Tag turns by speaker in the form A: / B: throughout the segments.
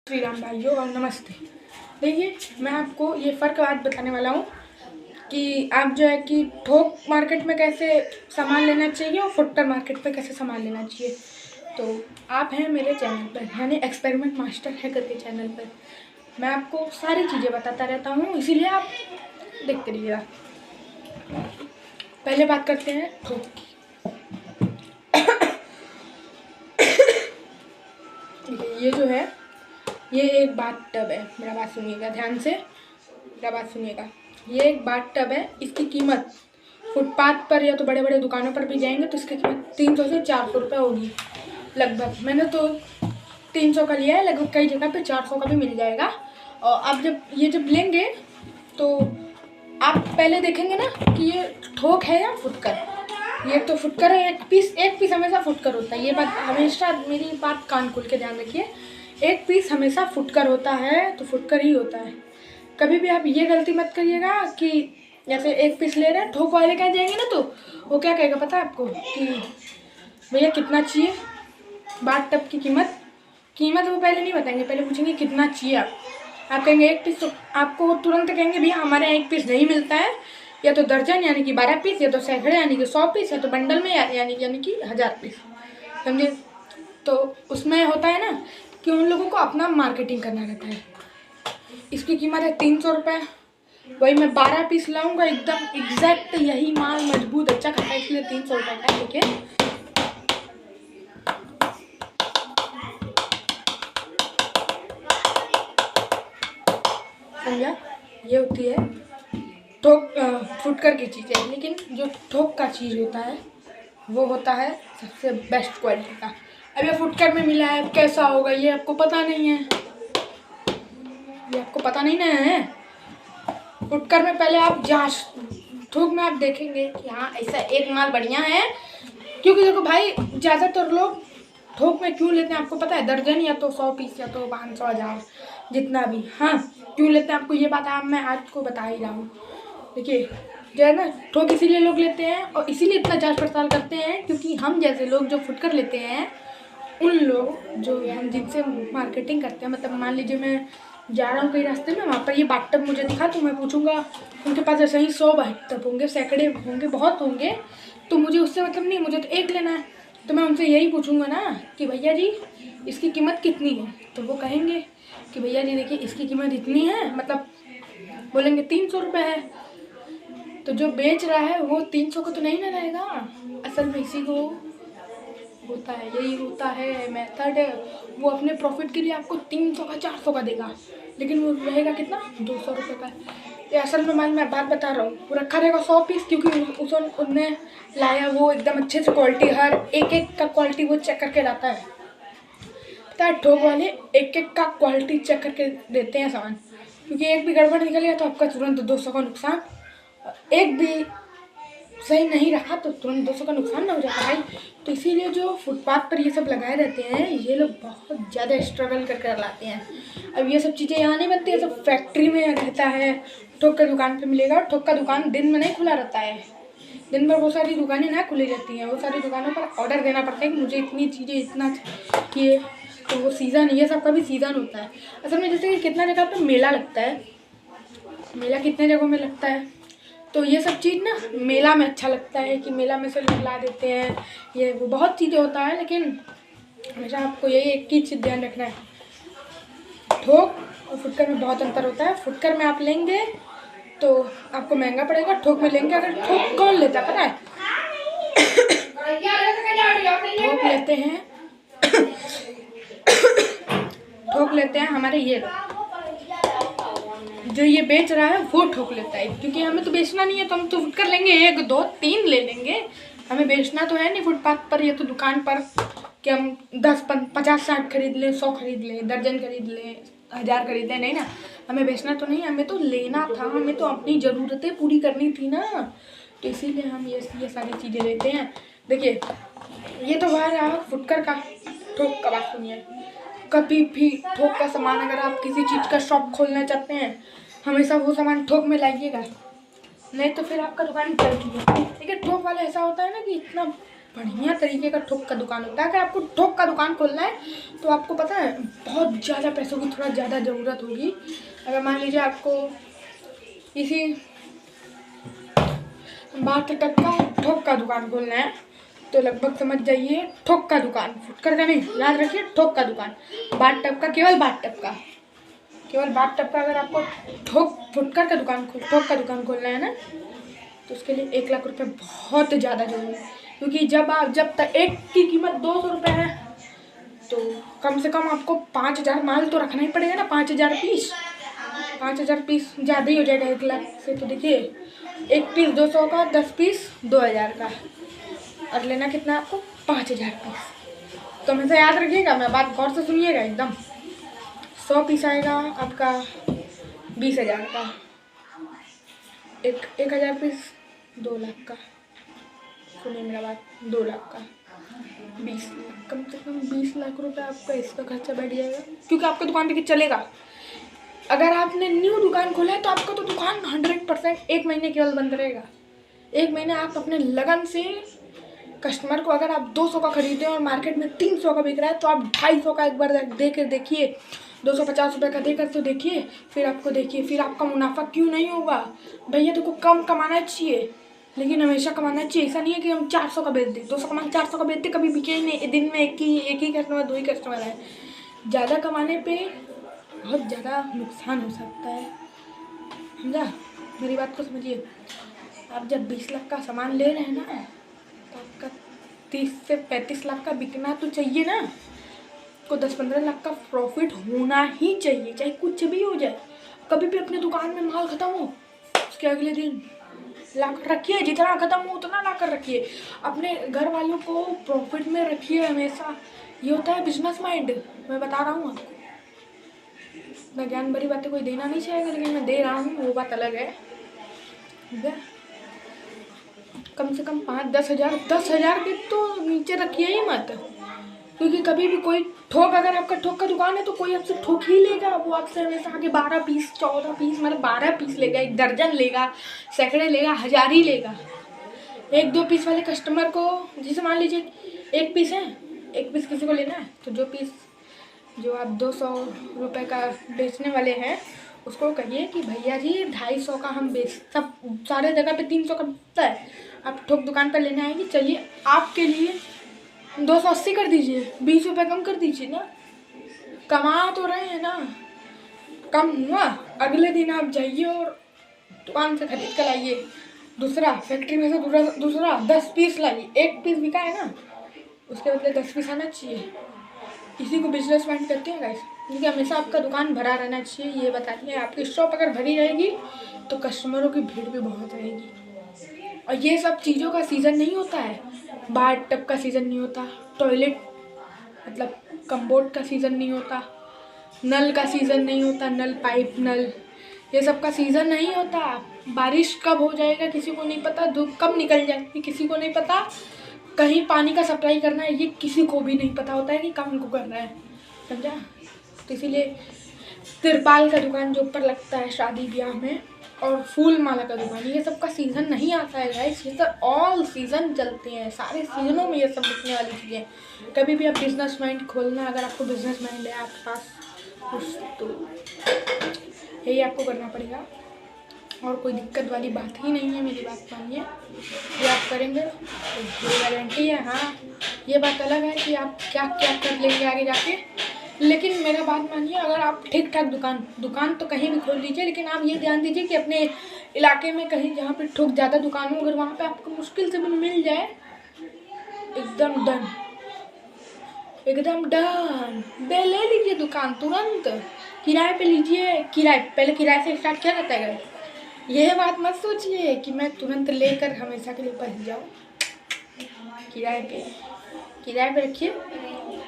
A: श्री राम भाइयों और नमस्ते। देखिए, मैं आपको ये फ़र्क आज बताने वाला हूँ कि आप जो है कि थोक मार्केट में कैसे सामान लेना चाहिए और फुटकर मार्केट में कैसे सामान लेना चाहिए। तो आप हैं मेरे चैनल पर, यानी एक्सपेरिमेंट मास्टर हैकर के चैनल पर। मैं आपको सारी चीज़ें बताता रहता हूँ, इसीलिए आप देखते रहिएगा। पहले बात करते हैं थोक की। ये जो है, ये एक बाथ टब है। मेरा बात सुनिएगा ध्यान से, मेरा बात सुनिएगा। ये एक बाथ टब है। इसकी कीमत फुटपाथ पर या तो बड़े बड़े दुकानों पर भी जाएंगे तो इसकी कीमत 300 से 400 रुपये होगी लगभग। मैंने तो 300 का लिया है, लगभग कई जगह पे 400 का भी मिल जाएगा। और आप जब लेंगे तो आप पहले देखेंगे ना कि ये थोक है या फुटकर। ये तो फुटकर है, एक पीस हमेशा फुटकर होता है। ये बात हमेशा, मेरी बात कान खोल के ध्यान रखिए। एक पीस हमेशा फुटकर होता है तो फुटकर ही होता है। कभी भी आप ये गलती मत करिएगा कि जैसे एक पीस ले रहे हैं, थोक वाले कह जाएंगे ना तो वो क्या कहेगा पता है आपको कि भैया कितना चाहिए। बाथ टब की कीमत वो पहले नहीं बताएंगे, पहले पूछेंगे कितना चाहिए आप कहेंगे एक पीस, तो आपको तुरंत कहेंगे भैया हमारे यहाँ एक पीस नहीं मिलता है, या तो दर्जन यानी कि 12 पीस, या तो सैकड़े यानी कि 100 पीस, या तो बंडल में यानी कि 1000 पीस। समझे? तो उसमें होता है ना कि उन लोगों को अपना मार्केटिंग करना रहता है। इसकी कीमत है 300 रुपये। वही मैं 12 पीस लाऊंगा, एकदम एग्जैक्ट यही माल मजबूत अच्छा खाता है, इसलिए 300 रुपये का। देखिए, समझा? ये होती है थोक फुटकर की चीज़ें। लेकिन जो थोक का चीज़ होता है वो होता है सबसे बेस्ट क्वालिटी का। अब ये फुटकर में मिला है, कैसा होगा ये आपको पता नहीं है, ये आपको पता नहीं ना है। फुटकर में पहले आप जांच, थोक में आप देखेंगे कि हाँ ऐसा एक माल बढ़िया है। क्योंकि देखो भाई, ज़्यादातर लोग थोक में क्यों लेते हैं आपको पता है? दर्जन या तो 100 पीस या तो 500 1000 जितना भी। हाँ, क्यों लेते हैं आपको ये बात मैं आज को बता ही रहा हूँ। देखिए, जो है ना, थोक इसीलिए लोग लेते हैं और इसीलिए इतना जांच पड़ताल करते हैं क्योंकि हम जैसे लोग जो फुटकर लेते हैं, उन लोग जो हम जिनसे मार्केटिंग करते हैं, मतलब मान लीजिए मैं जा रहा हूँ कहीं रास्ते में, वहाँ पर ये बाथ टब मुझे दिखा तो मैं पूछूंगा, उनके पास ऐसे ही 100 बाथ टब होंगे, सैकड़े होंगे, बहुत होंगे, तो मुझे उससे मतलब नहीं, मुझे तो एक लेना है। तो मैं उनसे यही पूछूंगा ना कि भैया जी इसकी कीमत कितनी है। तो वो कहेंगे कि भैया जी देखिए इसकी कीमत इतनी है, मतलब बोलेंगे 300 रुपये है। तो जो बेच रहा है वो 300 का तो नहीं ना रहेगा। असल में इसी को होता है, यही होता है मेथड। वो अपने प्रॉफिट के लिए आपको 300 का 400 का देगा, लेकिन वो रहेगा कितना, 200 रुपये का। ये असल में मैं बात बता रहा हूँ, वो रखा रहेगा 100 पीस क्योंकि उनने लाया वो एकदम अच्छे से क्वालिटी, हर एक का क्वालिटी वो चेक करके लाता है। पता है, ठोक वाले एक का क्वालिटी चेक करके देते हैं सामान, क्योंकि एक भी गड़बड़ निकल गया तो आपका तुरंत 200 का नुकसान। एक भी सही नहीं रहा तो तुरंत 200 का नुकसान ना हो जाता भाई। तो इसीलिए जो फुटपाथ पर ये सब लगाए रहते हैं, ये लोग बहुत ज़्यादा स्ट्रगल कर लाते हैं। अब ये सब चीज़ें यहाँ नहीं बनती है, सब फैक्ट्री में रहता है। ठोक का दुकान पे मिलेगा, ठोक का दुकान दिन में नहीं खुला रहता है। दिन भर वो सारी दुकानें ना खुली रहती हैं, वो सारी दुकानों पर ऑर्डर देना पड़ता है कि मुझे इतनी चीज़ें इतना चाहिए। तो वो सीज़न, ये सब का भी सीज़न होता है। असल में जैसे कि कितना जगह पर मेला लगता है, मेला कितने जगहों में लगता है, तो ये सब चीज़ ना मेला में अच्छा लगता है कि मेला में से लोग ला देते हैं, ये वो बहुत चीज़ें होता है। लेकिन हमेशा आपको यही एक ही चीज़ ध्यान रखना है, थोक और फुटकर में बहुत अंतर होता है। फुटकर में आप लेंगे तो आपको महंगा पड़ेगा, थोक में लेंगे, अगर थोक कौन लेता है पता है? थोक लेते हैं थोक लेते हैं हमारे ये लोग, जो ये बेच रहा है वो ठोक लेता है। क्योंकि हमें तो बेचना नहीं है, तो हम तो फुटकर लेंगे, 1 2 3 ले लेंगे। हमें बेचना तो है नहीं फुटपाथ पर या तो दुकान पर कि हम 10 50 60 खरीद लें, 100 खरीद लें, दर्जन खरीद लें, 1000 खरीद लें। नहीं ना, हमें बेचना तो नहीं, हमें तो लेना था, हमें तो अपनी ज़रूरतें पूरी करनी थी ना। तो इसीलिए हम ये सारी चीज़ें लेते हैं। देखिए, ये तो बाहर रहा फुटकर का। थोक का बात सुनिए, कभी भी थोक का सामान, अगर आप किसी चीज़ का शॉप खोलना चाहते हैं, हमेशा वो सामान थोक में लाइएगा, नहीं तो फिर आपका दुकान चल जाएगी। लेकिन थोक वाला ऐसा होता है ना कि इतना बढ़िया तरीके का थोक का दुकान होता है। अगर आपको थोक का दुकान खोलना है तो आपको पता है बहुत ज़्यादा पैसों की थोड़ा ज़्यादा ज़रूरत होगी। अगर मान लीजिए आपको इसी 62 का थोक का दुकान खोलना है तो लगभग समझ जाइए थोक का दुकान, फुटकर का नहीं, याद रखिए थोक का दुकान, बाथ का, केवल बाथ का अगर आपको फुटकर का दुकान थोक का दुकान खोलना है ना तो उसके लिए 1 लाख रुपए बहुत ज़्यादा जरूरी है। क्योंकि जब तक एक की कीमत 200 रुपये है तो कम से कम आपको 5000 माल तो रखना ही पड़ेगा ना। 5000 पीस, 5000 पीस ज़्यादा ही हो जाएगा 1 लाख से। तो देखिए एक पीस 200 का, 10 पीस 2000 का, और लेना कितना आपको 5000 पीस। तो हमेशा याद रखिएगा, मैं बात गौर से सुनिएगा एकदम। 100 पीस आएगा आपका 20,000 का, 1000 पीस 2 लाख का, सुनिए मेरा बात, 2 लाख का 20 लाख, कम से कम 20 लाख रुपए आपका इसका खर्चा बैठ जाएगा। क्योंकि आपका दुकान देखिए चलेगा। अगर आपने न्यू दुकान खोला है तो आपका तो दुकान 100% 1 महीने केवल बंद रहेगा। 1 महीने आप अपने लगन से कस्टमर को, अगर आप 200 का खरीदे और मार्केट में 300 का बिक रहा है तो आप 250 का एक बार दे कर देखिए, 250 रुपये का देकर तो देखिए, फिर आपको देखिए फिर आपका मुनाफा क्यों नहीं होगा। भैया देखो कम कमाना चाहिए लेकिन हमेशा कमाना चाहिए। ऐसा नहीं है कि हम 400 का बेच दें, 200 कमा 400 का बेचते कभी बिके ही नहीं। दिन में एक ही कस्टमर, 2 ही कस्टमर है। ज़्यादा कमाने पे बहुत ज़्यादा नुकसान हो सकता है, समझा? मेरी बात को समझिए। आप जब 20 लाख का सामान ले रहे हैं ना तो आपका 30 से 35 लाख का बिकना तो चाहिए ना। को 10-15 लाख का प्रॉफिट होना ही चाहिए, चाहे कुछ भी हो जाए। कभी भी अपने दुकान में माल खत्म हो उसके अगले दिन लाकर रखिए, जितना खत्म हो उतना लाकर रखिए। अपने घर वालों को प्रॉफिट में रखिए हमेशा। ये होता है बिजनेस माइंड। मैं बता रहा हूँ आपको, मैं ज्ञान भरी बातें कोई देना नहीं चाहेगा लेकिन मैं दे रहा हूँ, वो बात अलग है। कम से कम 5-10 हज़ार, 10,000 के तो नीचे रखिए ही मत। क्योंकि कभी भी कोई अगर आपका थोक का दुकान है तो कोई आपसे ठोक ही लेगा। वो आपसे हमेशा आगे 12 पीस, 14 पीस, मतलब 12 पीस लेगा, 1 दर्जन लेगा, सैकड़े लेगा, 1000 ही लेगा। 1-2 पीस वाले कस्टमर को, जैसे मान लीजिए 1 पीस है, 1 पीस किसी को लेना है तो जो आप 200 रुपये का बेचने वाले हैं उसको कहिए कि भैया जी 250 का हम सब सारे जगह पे 300 का बिकता है, आप थोक दुकान पर लेने आएंगे, चलिए आपके लिए 280 कर दीजिए, 20 रुपये कम कर दीजिए ना। कमा तो रहे हैं ना। कम हुआ, अगले दिन आप जाइए और दुकान से खरीद कर लाइए। दूसरा फैक्ट्री में से दूसरा 10 पीस लाइए। 1 पीस बिका है ना, उसके बदले 10 पीस आना चाहिए। इसी को बिजनेस माइंड करते हैं गाइस। क्योंकि हमेशा आपका दुकान भरा रहना चाहिए। ये बताइए, आपकी शॉप अगर भरी रहेगी तो कस्टमरों की भीड़ भी बहुत रहेगी। और ये सब चीज़ों का सीज़न नहीं होता है। बाथ टब का सीज़न नहीं होता, टॉयलेट मतलब कम्बोर्ड का सीज़न नहीं होता, नल का सीज़न नहीं होता, नल पाइप नल ये सब का सीज़न नहीं होता। बारिश कब हो जाएगा किसी को नहीं पता, धूप कब निकल जाएगी किसी को नहीं पता, कहीं पानी का सप्लाई करना है ये किसी को भी नहीं पता होता है कि काम को करना है, समझा? तो इसीलिए तिरपाल का दुकान जो ऊपर लगता है शादी ब्याह में, और फूल माला का दुकान, ये सब का सीज़न नहीं आता है गाइस। ये सब ऑल सीज़न चलते हैं, सारे सीज़नों में ये सब बिकने वाली चीज़ें। कभी भी आप बिजनेस माइंड खोलना, अगर आपको बिजनेस माइंड है आपके पास कुछ, तो यही आपको करना पड़ेगा। और कोई दिक्कत वाली बात ही नहीं है, मेरी बात मानिए। ये आप करेंगे तो ये गारंटी है। हाँ, ये बात अलग है कि आप क्या क्या कर लेंगे आगे जाके, लेकिन मेरा बात मानिए, अगर आप ठीक ठाक दुकान तो कहीं भी खोल लीजिए, लेकिन आप ये ध्यान दीजिए कि अपने इलाके में कहीं जहाँ पे ठोक ज़्यादा दुकान हो, अगर वहाँ पे आपको मुश्किल से भी मिल जाए, एकदम डन, एकदम डन, ले लीजिए दुकान तुरंत। किराए पे लीजिए, पहले किराए से स्टार्ट किया जाता है। यह बात मत सोचिए कि मैं तुरंत लेकर हमेशा के लिए बच जाऊँ। किराए पे रखिए,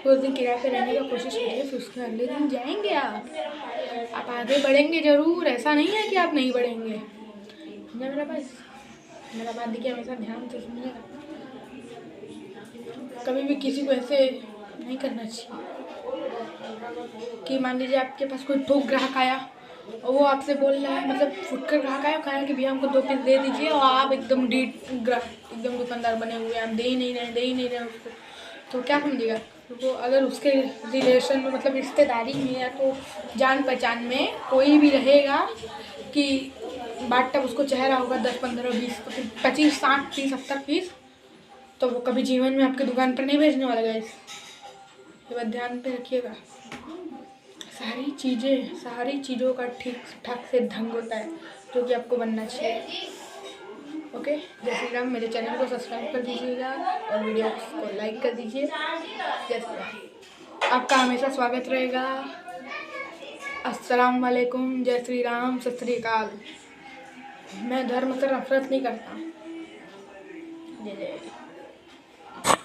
A: उस दिन किराए पे रहने की कोशिश करिए, फिर उसके अगले दिन जाएंगे आप आगे बढ़ेंगे ज़रूर। ऐसा नहीं है कि आप नहीं बढ़ेंगे। मेरा बात देखिए, हमेशा ध्यान से सुनिएगा। कभी भी किसी को ऐसे नहीं करना चाहिए कि मान लीजिए आपके पास कोई ठोक ग्राहक आया और वो आपसे बोल रहा है, मतलब फुटकर कहा है कि भैया हमको 2 पीस दे दीजिए, और आप एकदम एकदम दुकानदार बने हुए हैं, आप दे ही नहीं रहे उसको, तो क्या समझेगा वो? अगर उसके रिलेशन में, मतलब रिश्तेदारी में या तो जान पहचान में कोई भी रहेगा कि बाट तब उसको चेहरा होगा 10, 15, 20, 25, 60 पीस, 70 पीस, तो वो कभी जीवन में आपकी दुकान पर नहीं भेजने वाला गाइस। ये बात ध्यान पे रखिएगा। सारी चीज़ों का ठीक ठाक से ढंग होता है, जो कि आपको बनना चाहिए। ओके, जय श्री राम। मेरे चैनल को सब्सक्राइब कर दीजिएगा और वीडियो को लाइक कर दीजिए। जय श्री राम। आपका हमेशा स्वागत रहेगा। अस्सलाम वालेकुम, जय श्री राम, सत श्री अकाल। मैं धर्म से नफरत नहीं करता। जय जय।